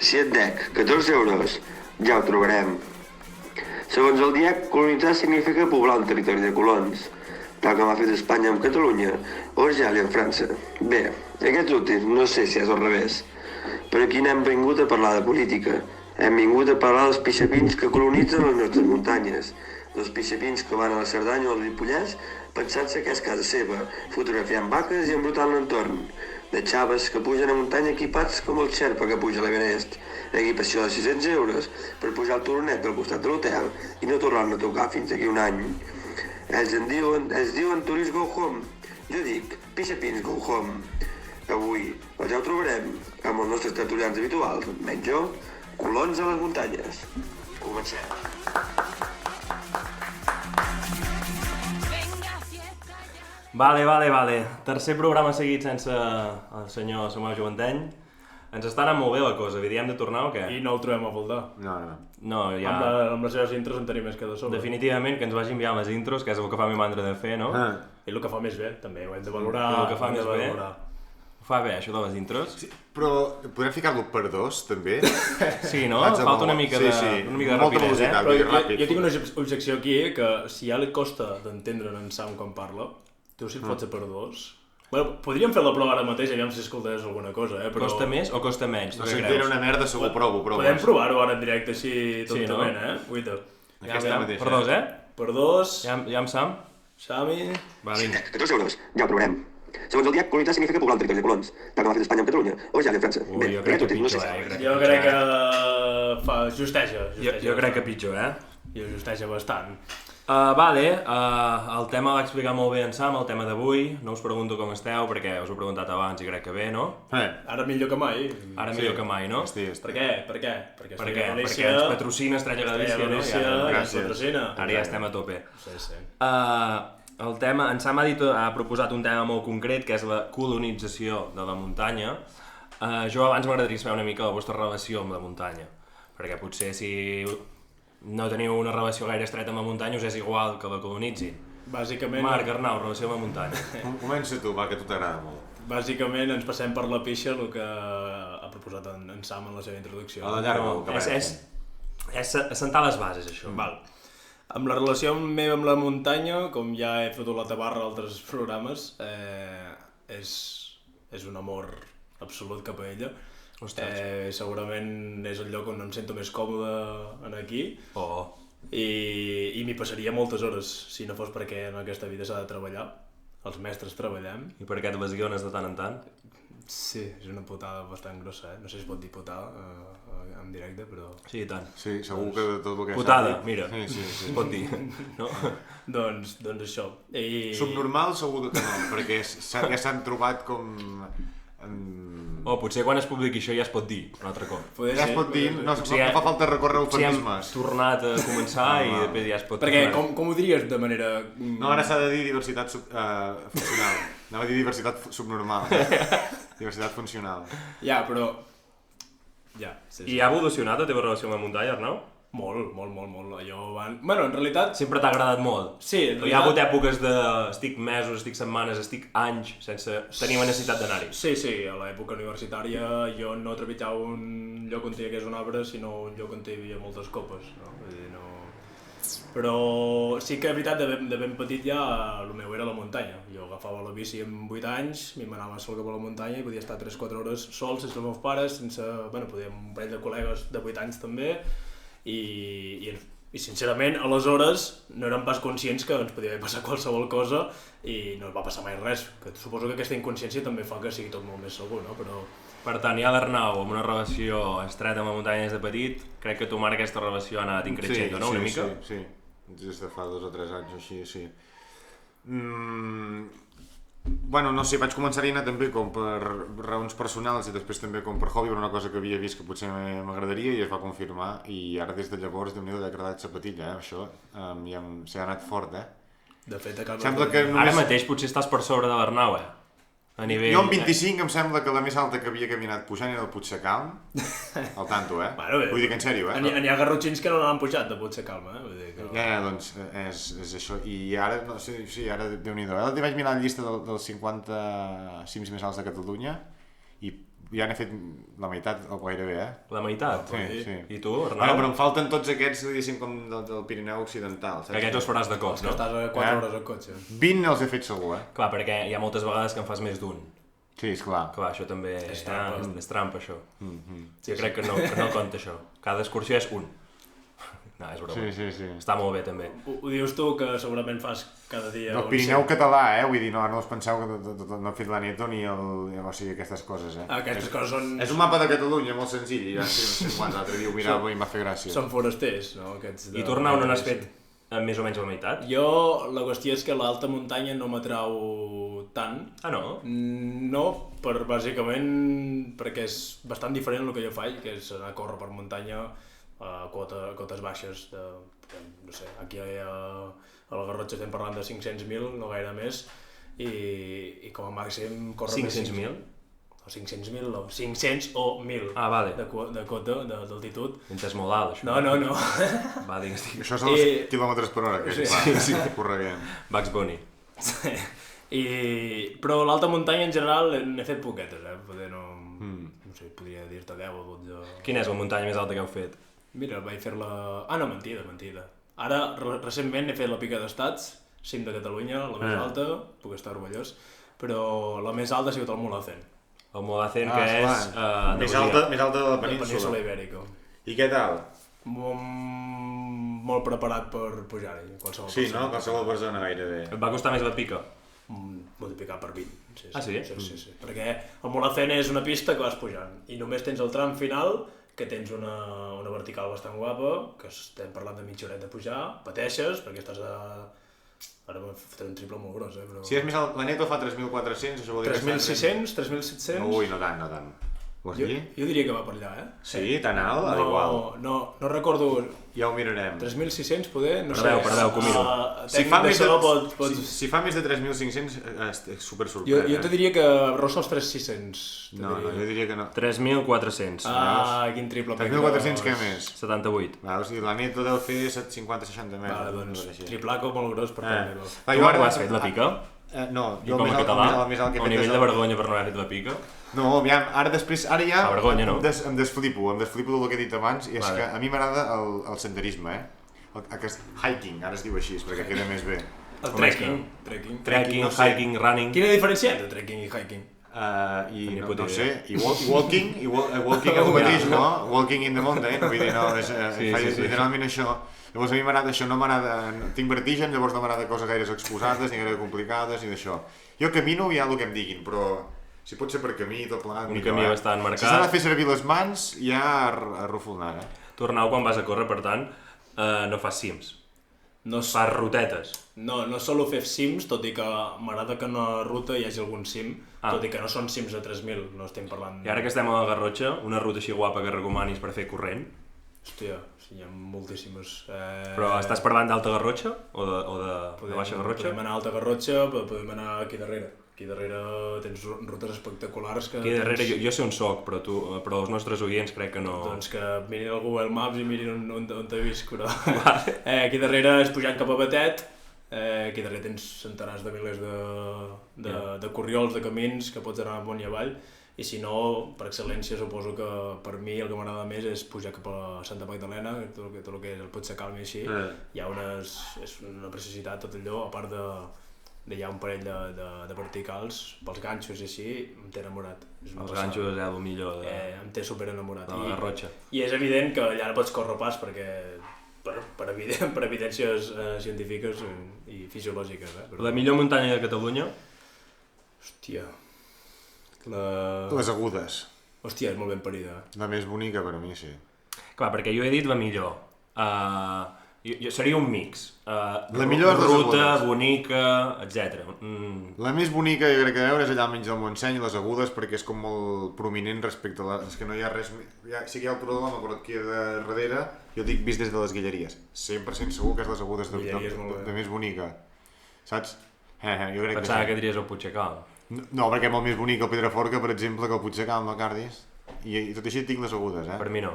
Si et dec 14 euros, ja ho trobarem. Segons el DIEC, colonitzar significa poblar un territori de colons, tal com ha fet Espanya amb Catalunya o Argèlia amb França. Bé, aquests últims no sé si és al revés, però aquí n'hem vingut a parlar de política. Hem vingut a parlar dels pixapins que colonitzen les nostres muntanyes, dels pixapins que van a la Cerdanya o al Ripollès pensant-se que és casa seva, fotografiant vaques i embrutant l'entorn, de xaves que pugen a muntanya equipats com el xerpa que puja a l'Everest, equipació de 600 euros per pujar al turonet del costat de l'hotel i no tornar-ne a tocar fins d'aquí un any. Ells diuen tourist go home, jo dic pixapins go home. Avui ja ho trobarem amb els nostres tertulians habituals, menys jo, colons a les muntanyes. Comencem. Vale. Tercer programa seguit sense el senyor Samuel Joventeny. Ens està anant molt bé la cosa, hem de tornar o què? I no el trobem a faltar. No, ja... Amb les seves intros en tenim més que de sobre. Definitivament que ens vagi enviant les intros, que és el que fa mi mandra de fer, no? I el que fa més bé, també, ho hem de valorar. El que fa més bé. Ho fa bé, això de les intros? Sí, però podem ficar-lo per dos, també? Sí, no? Falta una mica de rapidesa, Però jo tinc una objecció aquí, que si ja li costa d'entendre en Sam quan parla, tu si et fots a per dos... Bueno, podríem fer la prova ara mateix, aviam si escoltés alguna cosa, però... Costa més o costa menys? No sé, era una merda, segur, provo. Podem provar-ho ara en directe, així tontament, Guaita. Aquesta mateixa. Per dos, Per dos... Ja amb Sam? Sami... Va, vinga. 14 euros, ja ho provarem. Segons el DIEC, colonitzar significa poblar un territori de colons, tal com ha fet Espanya amb Catalunya o Argèlia amb França. Ui, jo crec que pitjor, Jo crec que justeja. Jo crec que pitjor, Jo justeja bastant. El tema l'ha explicat molt bé en Sam, el tema d'avui. No us pregunto com esteu, perquè us ho he preguntat abans i crec que bé, no? Ara millor que mai. Ara millor que mai, no? Hosti. Per què? Perquè ens patrocina Estrella Galícia, no? Gràcies. Ara ja estem a tope. Sí. El tema, en Sam ha proposat un tema molt concret, que és la colonització de la muntanya. Jo abans m'agradaria saber una mica la vostra relació amb la muntanya, perquè potser si no teniu una relació gaire estreta amb la muntanya us és igual que la colonitzin. Bàsicament... Marc, Arnau, relació amb la muntanya. Comença tu, va, que a tu t'agrada molt. Bàsicament ens passem per la pixa el que ha proposat en Sam en la seva introducció. A la llarga, És assentar les bases, això. Val. Amb la relació meva amb la muntanya, com ja he fotut la tabarra a altres programes, és un amor absolut cap a ella. Segurament és el lloc on em sento més còmode en aquí i m'hi passaria moltes hores si no fos perquè en aquesta vida s'ha de treballar, els mestres treballem. I per què et les guiones de tant en tant? Sí, és una putada bastant grossa, no sé si es pot dir putada en directe, però... Sí, i tant. Sí, segur que de tot el que putada, mira, sí. es pot dir, no? doncs això. Subnormal segur que no, perquè ja s'han trobat com... potser quan es publiqui això ja es pot dir, un altre cop. Ja es pot dir, no fa falta recórrer eufemismes. Hem tornat a començar i després ja es pot... Perquè com ho diries de manera... No, ara s'ha de dir diversitat funcional. Anava a dir diversitat subnormal. Diversitat funcional. Ja, però... Ja, sí. I ha evolucionat la teva relació amb la muntanya, Arnau? Molt. Bueno, en realitat... Sempre t'ha agradat molt? Sí, en realitat... Hi ha hagut èpoques de... estic mesos, estic setmanes, estic anys sense tenir la necessitat d'anar-hi. Sí, a l'època universitària jo no trepitjava un lloc on hi hagués un arbre, sinó un lloc on hi havia moltes copes, no? Vull dir, no... Però sí que, de veritat, de ben petit ja el meu era la muntanya. Jo agafava la bici amb 8 anys, m'anava sol cap a la muntanya i podia estar 3-4 hores sol, sense els meus pares, bueno, podia un parell de col·legues de 8 anys també, i sincerament, aleshores no érem pas conscients que ens podia haver passat qualsevol cosa i no ens va passar mai res, que suposo que aquesta inconsciència també fa que sigui tot molt més segur, no? Però... Per tant, ja l'Arnau, amb una relació estreta amb la muntanya des de petit, crec que tu, Marc, aquesta relació ha anat increixent, no? Una mica? Sí, des de fa 2 o 3 anys o així, sí. Bueno, no sé, vaig començar-hi a anar també com per raons personals i després també com per hobby, per una cosa que havia vist que potser m'agradaria i es va confirmar, i ara des de llavors, Déu-n'hi-do, l'he agradat sapatilla, això, ja s'ha anat fort, De fet, sembla que només... Ara mateix potser estàs per sobre de l'Arnau, a nivell... Jo amb 25 em sembla que la més alta que havia caminat pujant era el Puigsecalm, al tanto, Bueno, vull dir que en sèrio, N'hi ha garrotxins que no l'han pujat de Puigsecalm, Vull dir que... Ja, doncs és això, i ara, no sé, sí, ara Déu-n'hi-do, vaig mirar la llista dels 50 cims més alts de Catalunya i ja n'he fet la meitat o gairebé, La meitat? Sí. I tu, Ara, Arnau? però em falten tots aquests, diguéssim, com del Pirineu Occidental, saps? Que aquests els faràs de cop, Que no? estàs a 4 hores al cotxe. 20 els he fet segur, Clar, perquè hi ha moltes vegades que en fas més d'un. Sí, esclar. Clar, això també és trampa, això. Sí, Jo crec que no compta això. Cada excursió és un. No, és broma. Sí. Està molt bé, també. Ho dius tu, que segurament fas cada dia... Del Pirineu català, vull dir, no us penseu que no he fet la Neto ni o sigui, aquestes coses, Aquestes coses són... És un mapa de Catalunya molt senzill, i ja no sé quants l'altre dia ho mirava i em va fer gràcia. Són forasters, no? Aquests I tu, Arnau, no n'has fet més o menys la meitat? Jo, la qüestió és que l'alta muntanya no m'atrau tant. Ah, no? No, bàsicament perquè és bastant diferent del que jo faig, que és anar a córrer per muntanya a cotes baixes. No sé, aquí a la Garrotxa estem parlant de 500.000, no gaire més, i com a màxim córrer 500.000? O 500.000, no, 500 o 1.000 vale. de cota, d'altitud. És molt alt, això. No. Va, digues. Això són els quilòmetres per hora, que Sí. correguem. Bugs Bunny. Però l'alta muntanya en general n'he fet poquetes, Poder no sé, podria dir-te 10 o 12. Quina és la muntanya més alta que heu fet? Mira, vaig fer-la... Ah, no, mentida. Ara, recentment he fet la Pica d'Estats, cim de Catalunya, la més alta, puc estar orgullós, però la més alta ha sigut el Mulhacén. El Mulhacén, que és... Més alta de la La península. península Ibèrica. I què tal? Molt preparat per pujar-hi, qualsevol Sí, persona. no? Qualsevol persona gairebé. Et va costar més la pica? Multiplicar per 20. Sí. Sí? Perquè el Mulhacén és una pista que vas pujant i només tens el tram final, que tens una vertical bastant guapa, que estem parlant de mitja horeta de pujar, pateixes perquè estàs a... Ara m'he fet un triple molt gros, però... Si és més alt, la Neto fa 3.400, això vol dir... 3.600, 3.700... Ui, no tant. Vols dir? Jo diria que va per allà, Sí, tan alt? Igual. No recordo... Ja ho mirarem. 3.600 poder? No Perdeu, que ho miro. Si fa més de, pots... si fa més de 3.500, estic super Jo sorprès. te diria que rossa els 3.600. No, jo diria que no. 3.400. Quin triple. 3.400 què més? 78. Va, o sigui, la Neto deu fer 50-60 metres. Vale, doncs, triplaco molt gros per part meva. Tu ara ho has fet, la pica? No, I com a català? el més alt que he Un fet nivell és de vergonya per no haver fet la pica? No, aviam, ara ja Fa vergonya, no? em desflipo del que he dit abans, i és Vale. que a mi m'agrada el senderisme, aquest hiking, ara es diu així, perquè queda més bé. El Com és trekking. Trekking, no sé. hiking, running... Quina diferència hi ha entre trekking i hiking? I Ni no puta sé, idea. i walking és el mateix, no? Walking in the mountain, vull dir, no, faig literalment això. Llavors a mi m'agrada això, no m'agrada, tinc vertigen, llavors no m'agrada coses gaire exposades, ni gaire complicades, ni d'això. Jo camino ja el que em diguin, però si pot ser per camí i tot plegat, Un camí bastant marcat. Si s'ha de fer servir les mans, ja arrufo el nas, Tu, Arnau, quan vas a córrer, per tant, no fas cims. No, Fas rutetes. no solo fer cims, tot i que m'agrada que en la ruta hi hagi algun cim, tot i que no són cims de 3.000, no estem parlant... I ara que estem a la Garrotxa, una ruta així guapa que recomanis per fer corrent. Hòstia, sí, hi ha moltíssimes. Però estàs parlant d'Alta Garrotxa o de Baixa Garrotxa? Podem anar a Alta Garrotxa, però podem anar aquí darrere. Aquí darrere tens rutes espectaculars que... Aquí darrere jo sé on soc, però els nostres oients crec que no... Doncs que mirin el Google Maps i mirin on t'he vist, però... Aquí darrere és pujant cap a Batet, aquí darrere tens centenars de milers de corriols, de camins que pots anar amunt i avall, i si no, per excel·lència, suposo que per mi el que m'agrada més és pujar cap a Santa Magdalena, tot el que és el Puigsecalm i així, hi ha és una preciositat tot allò, a part hi ha un parell de verticals, pels ganxos i així, em té enamorat. Els ganxos és el millor Em té super enamorat. de la Garrotxa. I és evident que allà no pots córrer pas perquè per evidències científiques i fisiològiques. Però... La millor muntanya de Catalunya? Hòstia... Les agudes. Hòstia, és molt ben parida. La més bonica per a mi, sí. Clar, perquè jo he dit la millor. Jo seria un mix. La millor és les ruta, agudes. bonica, etc. La més bonica jo crec que veure és allà al mig del Montseny, les agudes, perquè és com molt prominent respecte a les que no hi ha res més. Sí que hi ha el Turó de l'Home, però aquí darrere jo dic vist des de les Guilleries. 100% segur que és les agudes de més bonica. Saps? Jo crec Pensava que que diries el Puigsecalm. No, perquè és molt més bonic el Pedraforca, per exemple, que el Puigsecalm, la Cardis. I tot així tinc les agudes, Per mi no.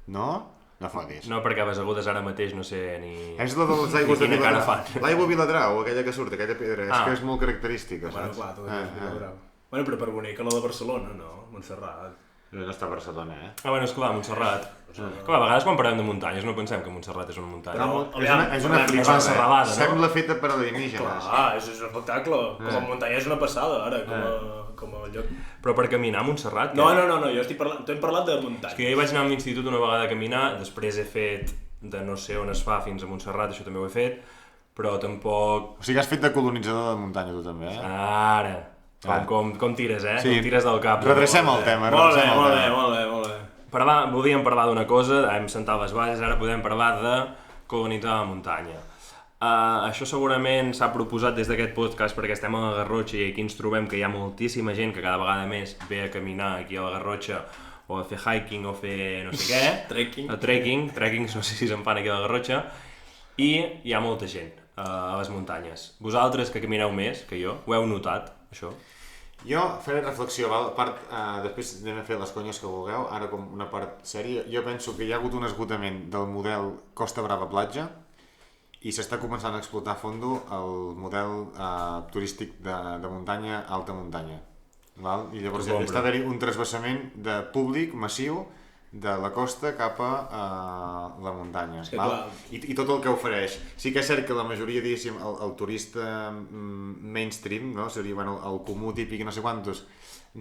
No? No fotis. No, perquè les agudes ara mateix no sé ni... És la de les aigües de Quina cara Viladrau. fan. L'aigua Viladrau, aquella que surt, aquella pedra, és que és molt característica, Bueno, saps? clar, tot és Viladrau. Bueno, però per bonica la de Barcelona, no? Montserrat. No està a Barcelona, Bueno, esclar, Montserrat. Clar, a vegades quan parlem de muntanyes no pensem que Montserrat és una muntanya. Però, és una és una serralada, no? Sembla feta per alienígenes. És un espectacle. Com a muntanya és una passada, ara, com a lloc. Però per caminar a Montserrat... No, jo estic parlant... Tu hem parlat de muntanya. És que jo hi vaig anar a l'institut una vegada a caminar, després he fet de no sé on es fa fins a Montserrat, això també ho he fet, però tampoc... O sigui, has fet de colonitzador de muntanya tu també, Ara... Com tires, Sí. Com tires del cap. Redrecem el tema, Molt bé. Volíem parlar d'una cosa, hem sentat les bases, ara podem parlar de colonitzar la muntanya. Això segurament s'ha proposat des d'aquest podcast perquè estem a la Garrotxa i aquí ens trobem que hi ha moltíssima gent que cada vegada més ve a caminar aquí a la Garrotxa o a fer hiking o a fer no sé què. Trekking, no sé si se'n fan aquí a la Garrotxa. I hi ha molta gent a les muntanyes. Vosaltres que camineu més que jo, ho heu notat, això? Jo faré reflexió, val? Després anem a fer les conyes que vulgueu, ara com una part sèria. Jo penso que hi ha hagut un esgotament del model Costa Brava Platja i s'està començant a explotar a fondo el model turístic de muntanya, alta muntanya. Val? I llavors està d'haver-hi un trasbassament de públic massiu de la costa cap a la muntanya. I tot el que ofereix. Sí que és cert que la majoria, diguéssim, el turista mainstream, no? Seria el comú típic i no sé quantos,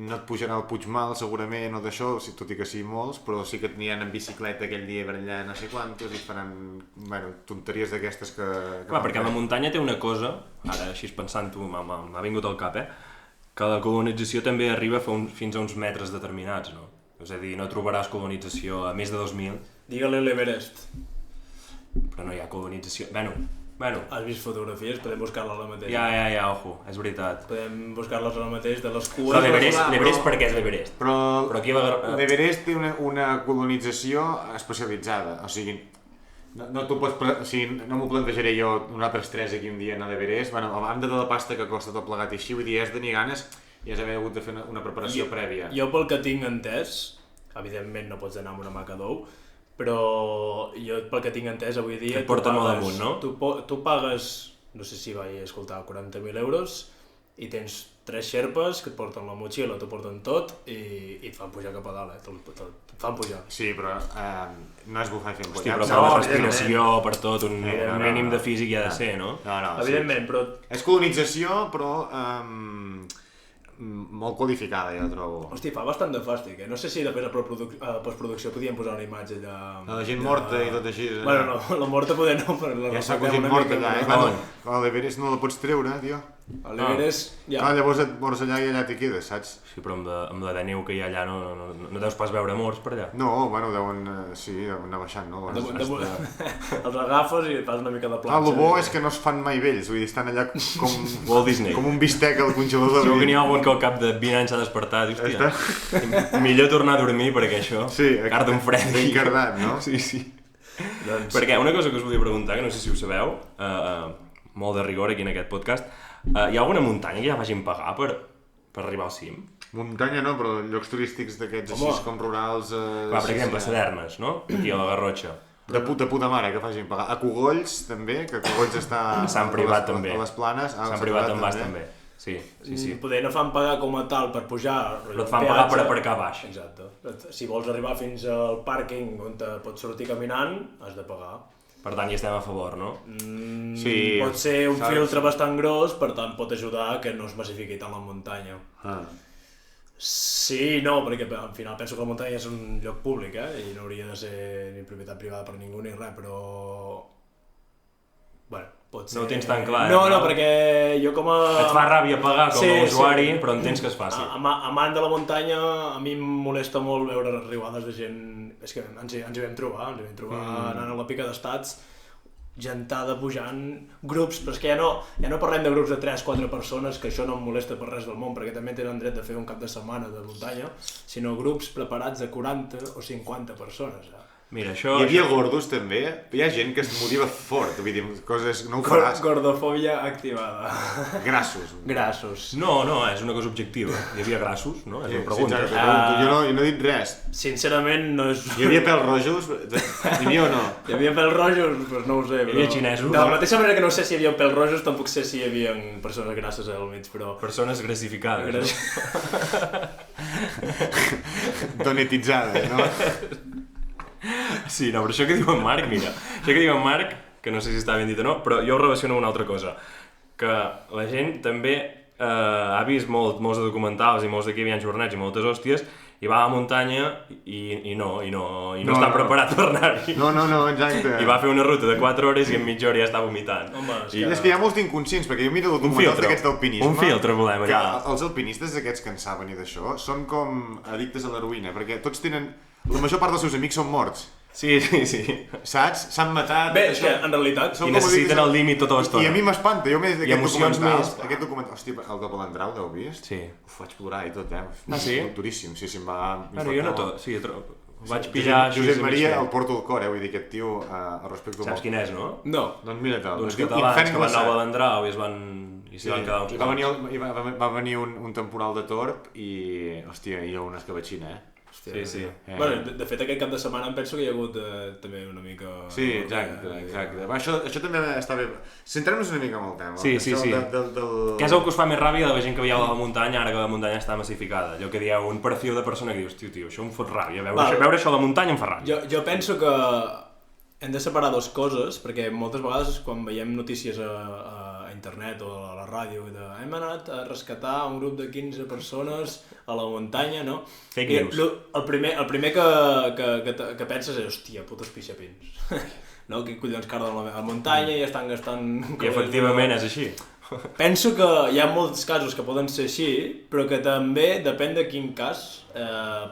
no et pujarà al Puigmal segurament o d'això, tot i que sí molts, però sí que aniran en bicicleta aquell dia per allà no sé quantos i faran tonteries d'aquestes que clar, perquè la muntanya té una cosa, ara així pensant-ho m'ha vingut al cap, que la colonització també arriba fins a uns metres determinats, no? És a dir, no trobaràs colonització a més de 2.000. Digue-li l'Everest. Però no hi ha colonització... Bueno. Has vist fotografies? Podem buscar-la ara mateix. Ja, ojo, és veritat. Podem buscar-les ara mateix de les cues... Però l'Everest per què és l'Everest? Però aquí l'Everest té una colonització especialitzada, o sigui... No m'ho plantejaré jo nosaltres tres aquí un dia anar a l'Everest, a banda de la pasta que costa tot plegat i així, vull dir, has de tenir ganes i has d'haver hagut de fer una preparació prèvia. Jo pel que tinc entès, evidentment no pots anar amb una maca d'ou, però jo pel que tinc entès avui dia... Et porta molt damunt, no? Tu pagues, no sé si vaig escoltar, 40.000 euros i tens 3 xerpes que et porten la motxilla, t'ho porten tot i et fan pujar cap a dalt, et fan pujar. Sí, però no és bufar i fent pujar. Hosti, però per la respiració, per tot, un mínim de físic hi ha de ser, no? Evidentment, però... És colonització, però molt qualificada, jo trobo. Hosti, fa bastant de fàstic, No sé si després a postproducció podíem posar una imatge allà... La gent morta i tot així. Bueno, no, la morta poder no, però... Ja s'ha cogit morta allà, A l'Everest no la pots treure, tio. A l'Everest, ja. Llavors et mors allà i allà t'hi quedes, saps? Sí, però amb la de neu que hi ha allà no deus pas veure morts per allà. No, bueno, deuen anar baixant, no? Els agafes i fas una mica de planxa. El bo és que no es fan mai vells, vull dir, estan allà com... Walt Disney. Com un bistec al congelador. Segur que n'hi ha algun que al cap de 20 anys s'ha despertat, hòstia. Millor tornar a dormir perquè això... Sí, carda un fred. Ben cardat, no? Sí. Perquè una cosa que us volia preguntar, que no sé si ho sabeu, molt de rigor aquí en aquest podcast, hi ha alguna muntanya que ja facin pagar per arribar al cim? Muntanya no, però llocs turístics d'aquests així com rurals... Per exemple, Sadernes, no? Aquí a la Garrotxa. De puta mare que facin pagar. A Cogolls també, que Cogolls està Sant Privat també. A les Planes. Sant Privat en Bas també. Sí. Poder no fan pagar com a tal per pujar... Però et fan pagar per aparcar baix. Exacte. Si vols arribar fins al pàrquing on pots sortir caminant, has de pagar. Per tant, hi estem a favor, no? Sí. Pot ser un filtre bastant gros, per tant pot ajudar a que no es massifiqui tant la muntanya. Sí, no, perquè al final penso que la muntanya és un lloc públic, i no hauria de ser ni propietat privada per ningú ni res, però... Bueno, pot ser... No ho tens tan clar, No, perquè jo com a... Et fa ràbia pagar com a usuari, però entens que es faci. Amant de la muntanya, a mi em molesta molt veure riuades de gent... És que ens hi vam trobar anant a la pica d'estats, gentada pujant, grups, però és que ja no parlem de grups de 3-4 persones, que això no em molesta per res del món, perquè també tenen dret de fer un cap de setmana de muntanya, sinó grups preparats de 40 o 50 persones. Mira, això... Hi havia gordos també, hi ha gent que es motiva fort, vull dir, coses... No ho faràs. Gordofòbia activada. Grassos. No, és una cosa objectiva. Hi havia grassos, no? És una pregunta. Sí, jo no he dit res. Sincerament no és... Hi havia pèls rojos? Hi havia o no? Hi havia pèls rojos? Doncs no ho sé, però... Hi havia xinesos? De la mateixa manera que no sé si hi havia pèls rojos, tampoc sé si hi havia persones grasses al mig, però... Persones grasificades. Donetitzades, no? Sí, no, però això que diu en Marc, mira, això que diu en Marc, que no sé si està ben dit o no, però jo ho relaciono amb una altra cosa, que la gent també ha vist molts de documentals i molts d'aquí havien jornats i moltes hòsties, i va a la muntanya i no està preparat per anar-hi. No, exacte. I va fer una ruta de 4 hores i en mitja hora ja està vomitant. Home, és que hi ha molts d'inconscients, perquè jo miro documentals d'aquests d'alpinisme... Un filtre volem allà. Que els alpinistes aquests que en saben i d'això són com addictes a l'heroïna, perquè tots tenen... La major part dels seus amics són morts. Sí. Saps? S'han matat... Bé, és que en realitat... I necessiten el límit tota l'estona. I a mi m'espanta, jo més emocions més... Aquest documental... Hòstia, el de Palandrau, l'heu vist? Sí. Vaig plorar i tot, sí? Duríssim, sí, em va... Bueno, jo no tot, sí, vaig pillar... Josep Maria, el porto al cor, vull dir, aquest tio, al respecte... Saps quin és, no? No. Doncs mira te'l. D'uns catalans que van anar a Palandrau i s'hi van quedar uns quants. Va venir un temporal de torb i, hòstia, jo una escabatxina, Sí. Bueno, de fet aquest cap de setmana em penso que hi ha hagut també una mica... Sí, exacte. Això també està bé. Centrem-nos una mica en el tema. Sí. Què és el que us fa més ràbia de la gent que veieu a la muntanya ara que la muntanya està massificada? Allò que dieu, un perfil de persona que dius, tio, això em fot ràbia, veure això a la muntanya em fa ràbia. Jo penso que hem de separar dues coses, perquè moltes vegades quan veiem notícies a internet o a la ràdio hem anat a rescatar un grup de 15 persones a la muntanya, no? Fake news. El primer que penses és, hòstia, putos pixapins. No? Que collons carden a la muntanya i estan gastant... I efectivament és així. Penso que hi ha molts casos que poden ser així, però que també depèn de quin cas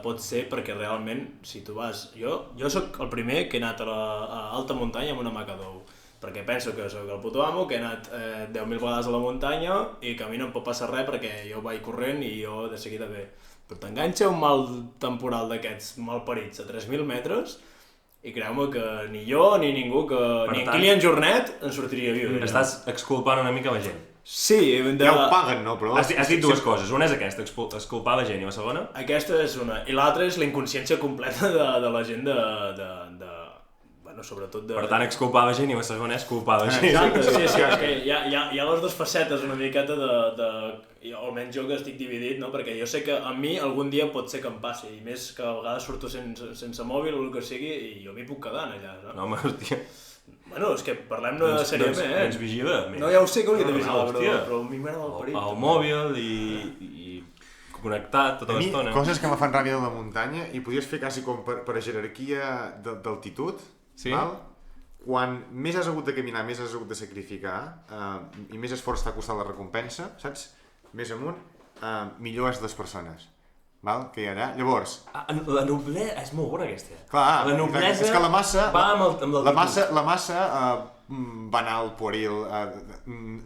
pot ser, perquè realment, si tu vas... Jo sóc el primer que he anat a alta muntanya amb una maca d'ou, perquè penso que sóc el puto amo, que he anat 10.000 vegades a la muntanya i que a mi no em pot passar res perquè jo vaig corrent i jo de seguida bé. Però t'enganxa un mal temporal d'aquests malparits a 3.000 metres i creu-me que ni jo ni ningú, ni en Kilian Jornet en sortiria viu. Estàs exculpant una mica la gent. Sí. Ja ho paguen, no? Però... Has dit dues coses. Una és aquesta, exculpar la gent, i la segona? Aquesta és una. I l'altra és la inconsciència completa de la gent bueno, sobretot de... Per tant, exculpar la gent i la segona és culpar la gent. Exacte, sí, és que hi ha les dues facetes una miqueta almenys jo que estic dividit, no? Perquè jo sé que a mi algun dia pot ser que em passi, i més que a vegades surto sense mòbil o el que sigui i jo m'hi puc quedar allà, no? No, home, hòstia. Bueno, és que parlem-ne seriament, Ens vigila. No, ja ho sé que hauria de vigilar, però a mi m'agrada el perill. El mòbil i connectat tota l'estona. Coses que me fan ràbia de la muntanya i podries fer quasi com per jerarquia d'altitud. Sí? Val? Quan més has hagut de caminar, més has hagut de sacrificar i més esforç t'ha costat la recompensa, saps? Més amunt, millor és les persones. Val? Que hi ha allà. Llavors... La noblesa... És molt bona aquesta. Clar, la noblesa és que la massa... Va amb la massa banal, pueril,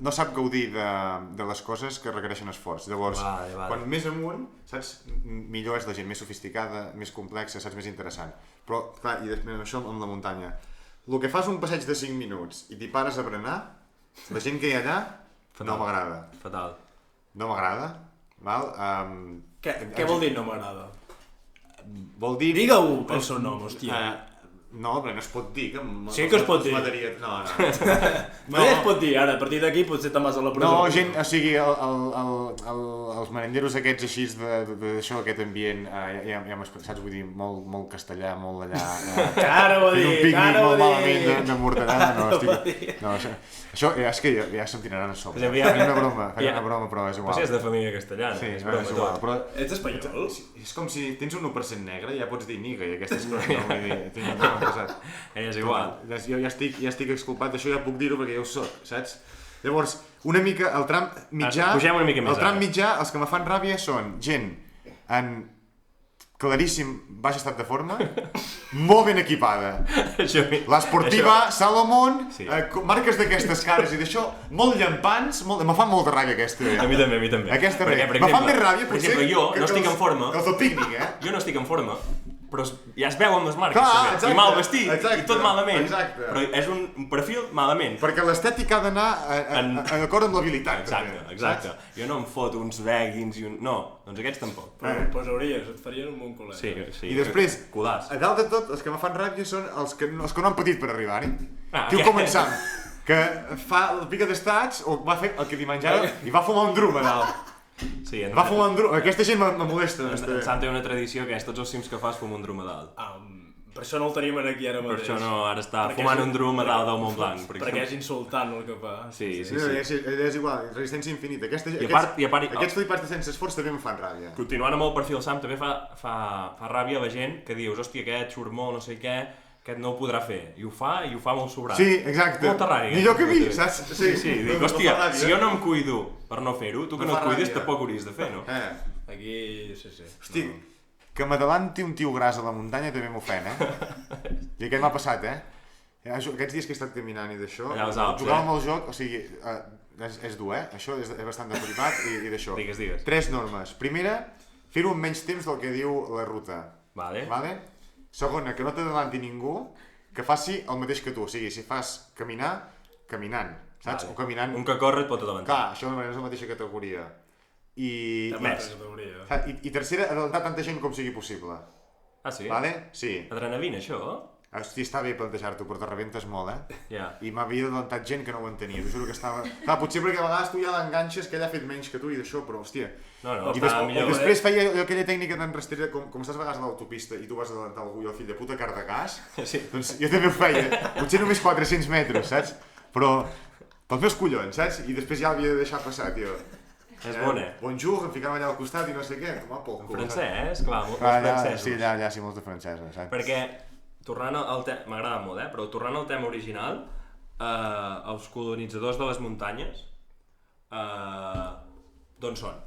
no sap gaudir de les coses que requereixen esforç. Llavors, quan més amunt, saps? Millor és la gent, més sofisticada, més complexa, saps? Més interessant. Però, clar, i després això amb la muntanya. El que fas un passeig de 5 minuts i t'hi pares a berenar, la gent que hi ha allà no m'agrada. Fatal. No m'agrada, val? Què vol dir no m'agrada? Vol dir... Digue-ho pel seu nom, hòstia. No, però no es pot dir que... Sí que es pot dir. No. No es pot dir, ara, a partir d'aquí potser te'n vas a la presó. No, gent, o sigui, els merenderos aquests així d'això, aquest ambient, ja saps, vull dir, molt castellà, molt allà... Ara ho ha dit, un pícnic ara ho ha molt dit. malament de mortadà, no, això és que ja se'm tiraran a sobre. Faig una broma, però és igual. Però si és de família castellana, és igual, però... Ets espanyol? És com si tens un 1% negre i ja pots dir niga i aquestes coses, no? Vull dir, és igual. Jo ja estic exculpat, això ja puc dir-ho perquè ja ho soc, saps? Llavors, una mica, el tram mitjà... Pugem una mica més. El tram mitjà, els que me fan ràbia són gent en claríssim baix estat de forma, molt ben equipada. L'esportiva, Salomon, marques d'aquestes cares i d'això, molt llampants, me fan molta ràbia aquesta. A mi també, a mi també. Aquesta ràbia. Me fa més ràbia, per exemple, jo no estic en forma. Els del pícnic, Jo no estic en forma però ja es veuen les marques, Clar, també. exacte, I mal vestit, exacte, i tot malament. exacte. Però és un perfil malament. Perquè l'estètica ha d'anar d'acord amb l'habilitat. Exacte. Jo no em foto uns leggings i un... No, doncs aquests tampoc. Pues hauries, et farien un bon col·leg. Sí. I després, Codàs. a dalt de tot, els que me fan ràbia són els que no han patit per arribar-hi. Tio què? començant, que fa el pica d'estats, o va fer el que li menjava, i va fumar un drum a dalt. Sí, Va fumar un drum. Aquesta gent me molesta. En Sam té una tradició que és tots els cims que fas fumar un drum a dalt. Per això no el tenim aquí ara Per mateix. això no, ara està Perquè fumant és- un drum a dalt del Mont Blanc. Perquè és insultant el que fa. Sí. És igual, resistència infinita. I a part- Aquests flipats de sense esforç també em fan ràbia. Continuant amb el perfil Sam, també fa ràbia la gent que dius, hòstia, aquest surt molt, no sé què, aquest no ho podrà fer. I ho fa molt sobrat. Sí, exacte. Molta ràbia. Millor que mi, saps? Sí, dic, No hòstia, fa ràbia. si jo no em cuido per no fer-ho, tu que No no fa et cuides ràbia. tampoc ho hauries de fer, no? Aquí, sí. Hosti, que m'adavanti un tio gras a la muntanya també m'ofèn, I aquest m'ha passat, Aquests dies que he estat caminant i d'això, Allà als Alps, jugàvem al joc, o sigui, és dur, Això és bastant de flipat i d'això. Digues. 3 normes. Primera, fer-ho en menys temps del que diu la ruta. Vale. Segona, que no t'adavanti ningú que faci el mateix que tu. O sigui, si fas caminant, saps? Vale. O caminant... Un que corre et pot adelantar. Clar, això és la mateixa categoria. I tercera, adelantar tanta gent com sigui possible. Ah, sí? Sí. Adrenalina, això? Hosti, està bé plantejar-t'ho, però te rebentes molt, Ja. I m'havia adelantat gent que no ho entenia. T'ho juro que estava... Clar, potser perquè a vegades tu ja l'enganxes que ell ha fet menys que tu i d'això, però, hòstia... No, I està millor. després feia aquella tècnica tan rastrera com estàs a vegades a l'autopista i tu vas adelantar algú i el fill de puta car de gas. Sí. Doncs jo també ho feia. Potser només 400 metres, saps? Però pels meus collons, saps? I després ja l'havia de deixar passar, tio. És bona. Bonjour, em ficava allà al costat i no sé què. Tomar pel cul. Francès, clar, molts Allà, francesos. sí, allà, sí, molts de francesos, saps? Perquè, tornant al tema... M'agrada molt, però tornant al tema original, els colonitzadors de les muntanyes, d'on són?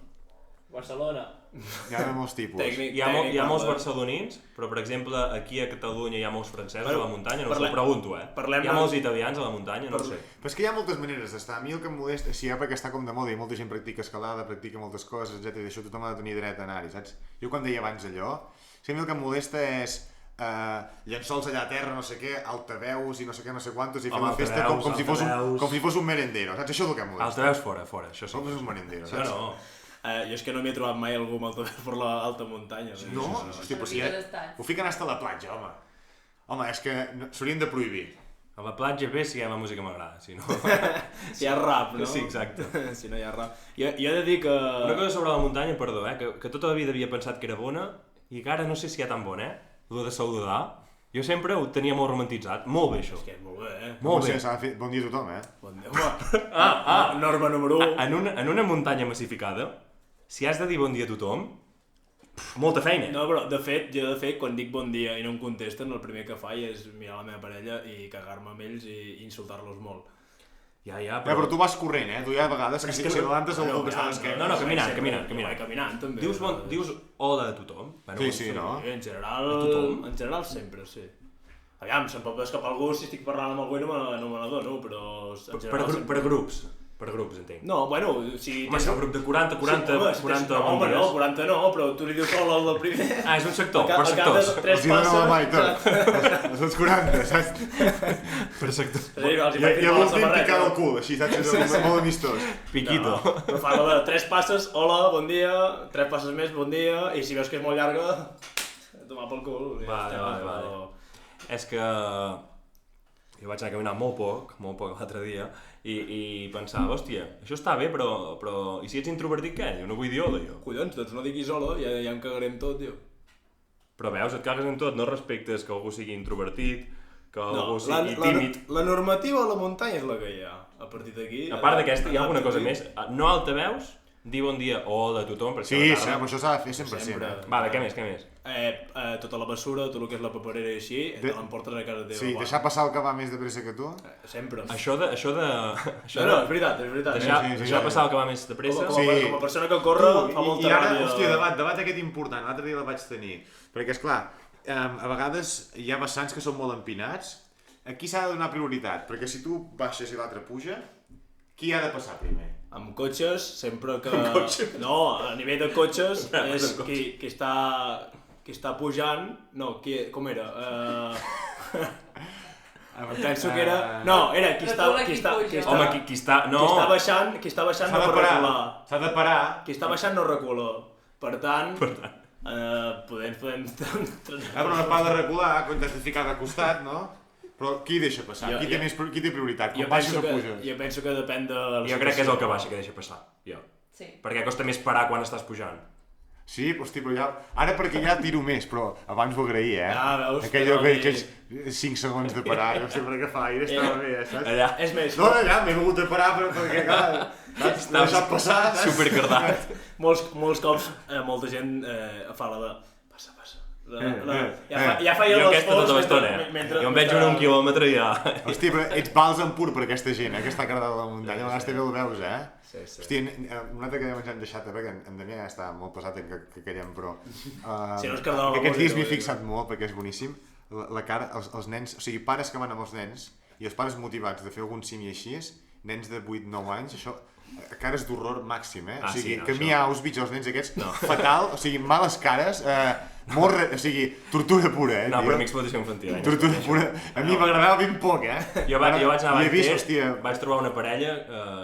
Barcelona. Hi ha molts tipus. Hi ha molts barcelonins, però per exemple aquí a Catalunya hi ha molts francesos a la muntanya, no us ho pregunto, Hi ha molts italians a la muntanya, no ho sé. Però és que hi ha moltes maneres d'estar. A mi el que em molesta, si ja perquè està com de moda i molta gent practica escalada, practica moltes coses, etc. I d'això tothom ha de tenir dret a anar-hi, saps? Jo quan deia abans allò, si a mi el que em molesta és llençols allà a terra, no sé què, altaveus i no sé què, no sé quantos, i fer una festa com si fos un merendero, saps? Això és el que em molesta. Altaveus fora, això sí. Com si fos un merendero, Això saps? no. Jo és que no m'he trobat mai algú amb altaveu per l'alta muntanya. No? Hòstia, però si ho fiquen hasta a la platja, home. Home, és que s'haurien de prohibir. A la platja bé si hi ha la música m'agrada, si no... Si hi ha rap, no? Sí, exacte. Si no hi ha rap. Jo he de dir que... Una cosa sobre la muntanya, perdó, que tota la vida havia pensat que era bona i que ara no sé si hi ha tan bona, Lo de saludar, jo sempre ho tenia molt romantitzat. Molt bé, això. És que molt bé, Molt bé. S'ha de fer bon dia a tothom, Bon dia, home. Norma número 1. En una muntanya massificada, si has de dir bon dia a tothom, molta feina. No, però de fet, quan dic bon dia i no em contesten, el primer que faig és mirar la meva parella i cagar-me amb ells i insultar-los molt. Ja, però tu vas corrent, Tu ja a vegades, que si adelantes algú que està a l'esquerra. No, caminant. Caminant, també. Dius hola a tothom? Sí, no? En general, a tothom? En general sempre, sí. Aviam, se'm pot escapar algú si estic parlant amb algú i no me n'adono, però en general... Per grups, entenc. No, bueno, si... Home, és un grup de 40 home, no, 40 no, però tu li dius hola al del primer... Ah, és un sector, per sectors. Els hi donen la mà i tot. Els 40, saps? Per sectors. I l'últim picant el cul, així, saps? És molt amistós. Piquito. Però fa de 3 passes, hola, bon dia, 3 passes més, bon dia, i si veus que és molt llarga, tomar pel cul. Vale. És que jo vaig anar a caminar molt poc l'altre dia i pensava, hòstia, això està bé, però i si ets introvertit què? Jo no vull dir hola, jo. Collons, doncs no diguis hola, ja em cagarem tot, tio. Però veus, et cagues en tot, no respectes que algú sigui introvertit, que algú sigui tímid. La normativa a la muntanya és la que hi ha. A partir d'aquí... A part d'aquesta, hi ha alguna cosa més. No altaveus, dir bon dia o hola a tothom, perquè sí, però això s'ha de fer sempre. Vale, què més? Tota la bessura, tot el que és la paperera i així, te l'emportes a casa teva. Sí, deixar passar el que va més de pressa que tu. Sempre. Això de... No, és veritat. Deixar passar el que va més de pressa. Com a persona que corre fa molta ràbia. I ara, hòstia, debat aquest important, l'altre dia el vaig tenir. Perquè, esclar, a vegades hi ha vessants que són molt empinats. Aquí s'ha de donar prioritat, perquè si tu baixes i l'altre puja, qui ha de passar primer? Amb cotxes, sempre que... No, a nivell de cotxes, és qui està qui està pujant... No, com era? Penso que era... No, era qui està... Home, qui està... No! Qui està baixant no pot recular. S'ha de parar. Qui està baixant no recula. Per tant... podem... Però no pas de recular, quan t'has de ficar de costat, no? Però qui deixa passar? Qui té prioritat? Com baixes o puges? Jo penso que depèn de... Jo crec que és el que baixa que deixa passar, jo. Sí. Perquè costa més parar quan estàs pujant. Sí, hosti, però ja... Ara perquè ja tiro més, però abans ho agraïa, Veus? Aquells 5 segons de parar, jo sempre que fa aire estava bé, saps? Allà. És més... No, allà m'he hagut de parar perquè, clar, t'has deixat passar, saps? Supercardat. Molts cops molta gent fa la de... Passa. Ja feia jo l'esforç tota l'estona, jo em veig un quilòmetre i ja... Hosti, però ets bàlsam pur per aquesta gent, que està carregada a la muntanya, a vegades també el veus, Sí. Hosti, un altre que ens hem deixat, perquè en Damià ja està molt pesat en que callem, però... Si no es cardava la aquests dies música, m'he fixat molt, perquè és boníssim, la cara, els nens, o sigui, pares que van amb els nens, i els pares motivats de fer algun cim i així, nens de 8-9 anys, això... cares d'horror màxim, o sigui, que a mi a Auschwitz els nens aquests, fatal, o sigui, males cares, o sigui, tortura pura, No, però a mi explotació infantil, tortura pura, a mi m'agradava ben poc, Jo vaig anar a Banter, vaig trobar una parella,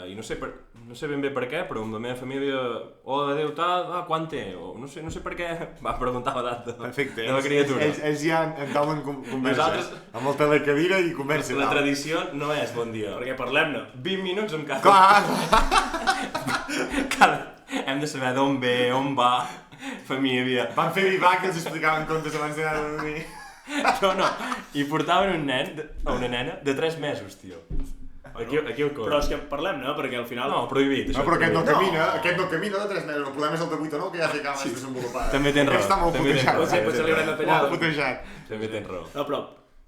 i no sé ben bé per què, però amb la meva família, hola, adéu, tal, quant té? O no sé per què, va preguntar l'edat de la criatura. Ells ja entablen conversa, amb el telecadira i conversa. La tradició no és bon dia. Perquè parlem-ne. 20 minuts amb cada... Clar! Hem de saber d'on ve, on va, família... Van fer vivac que els explicaven contes abans d'anar a dormir. No, i portaven un nen o una nena de 3 mesos, tio. Aquí el cor. Però és que parlem-ne, perquè al final... No, prohibit. No, però aquest no camina de 3 mesos. El problema és el de 8 o 9 que ja ficava més desenvolupat. També tens raó. Aquest està molt putejat. Potser li haurem de tallar. Molt putejat. També tens raó. No, però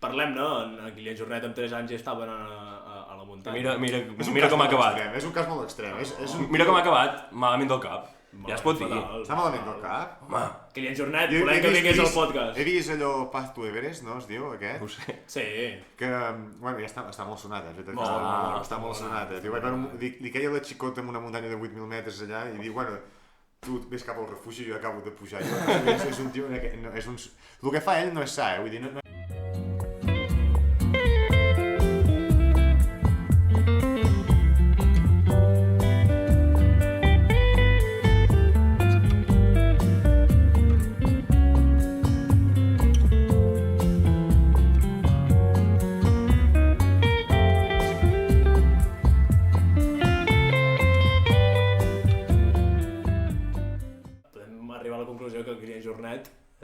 parlem-ne, en Guillem Jornet amb 3 anys ja estaven a la muntanya. Mira com ha acabat. És un cas molt extrem. Mira com ha acabat, malament del cap. Ja es pot dir. Està malament del cap? Home. Guillem Jornet, volem que vingués al podcast. He vist allò Path to Everest, no es diu, aquest? Ho sé. Sí. Que, bueno, ja està molt sonat, està molt sonat. Li queia la xicota en una muntanya de 8.000 metres allà i diu, bueno, tu ves cap al refugi i jo acabo de pujar. És un tio, el que fa ell no és sa, vull dir,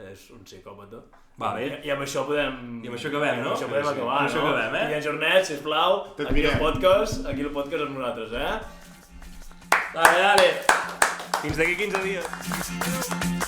és un psicòpata. Va bé. I amb això podem... I amb això acabem, no? Amb això podem acabar, no? Guillem Jornet, sisplau, aquí al podcast amb nosaltres, Dale. Fins d'aquí 15 dies.